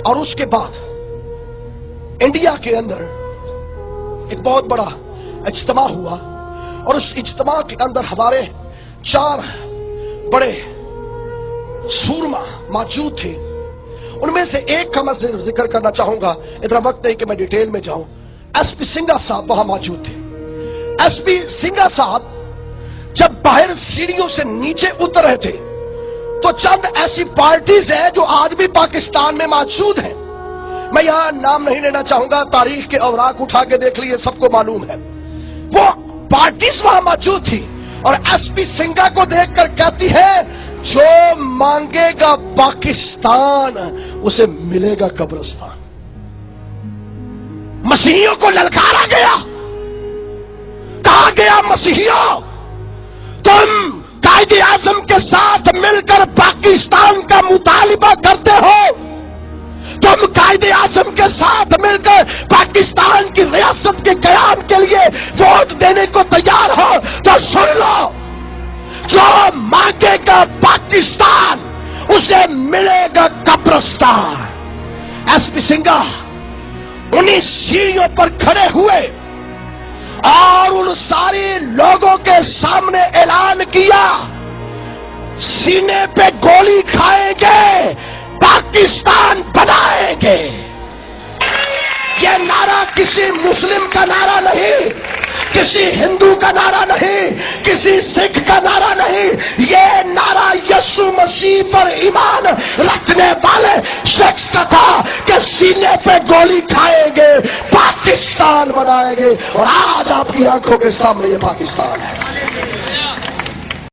اور اس کے بعد انڈیا کے اندر ایک بہت بڑا اجتماع ہوا، اور اس اجتماع کے اندر ہمارے 4 بڑے سورما موجود تھے۔ ان میں سے ایک کا میں ذکر کرنا چاہوں گا، اتنا وقت نہیں کہ میں ڈیٹیل میں جاؤں۔ ایس پی سنگھا صاحب وہاں موجود تھے۔ ایس پی سنگھا صاحب جب باہر سیڑھیوں سے نیچے اتر رہے تھے تو چند ایسی پارٹیز ہیں جو آج بھی پاکستان میں موجود ہیں، میں یہاں نام نہیں لینا چاہوں گا، تاریخ کے اوراق اٹھا کے دیکھ لیے، سب کو معلوم ہے۔ وہ پارٹیز وہاں موجود تھی، اور ایس پی سنگھا کو دیکھ کر کہتی ہے جو مانگے گا پاکستان اسے ملے گا قبرستان۔ مسیحیوں کو للکارا گیا، کہا گیا مسیحیوں تم قائد اعظم کے ساتھ مل کر پاکستان کا مطالبہ کرتے ہو، تم قائد اعظم کے ساتھ مل کر پاکستان کی ریاست کے قیام کے لیے ووٹ دینے کو تیار ہو، تو سن لو جو مانگے گا پاکستان اسے ملے گا قبرستان۔ ایس پی سنگھا انہی سیڑھیوں پر کھڑے ہوئے اور ان سارے لوگوں کے سامنے اعلان کیا سینے پہ گولی کھائیں گے، پاکستان بنائیں گے۔ یہ نعرہ کسی مسلم کا نعرہ نہیں، کسی ہندو کا نعرہ نہیں، کسی سکھ کا نعرہ نہیں، یہ نعرہ یسوع مسیح پر ایمان رکھنے والے شخص کا تھا کہ سینے پہ گولی کھائیں گے، پاکستان بنائیں گے، اور آج آپ کی آنکھوں کے سامنے یہ پاکستان ہے۔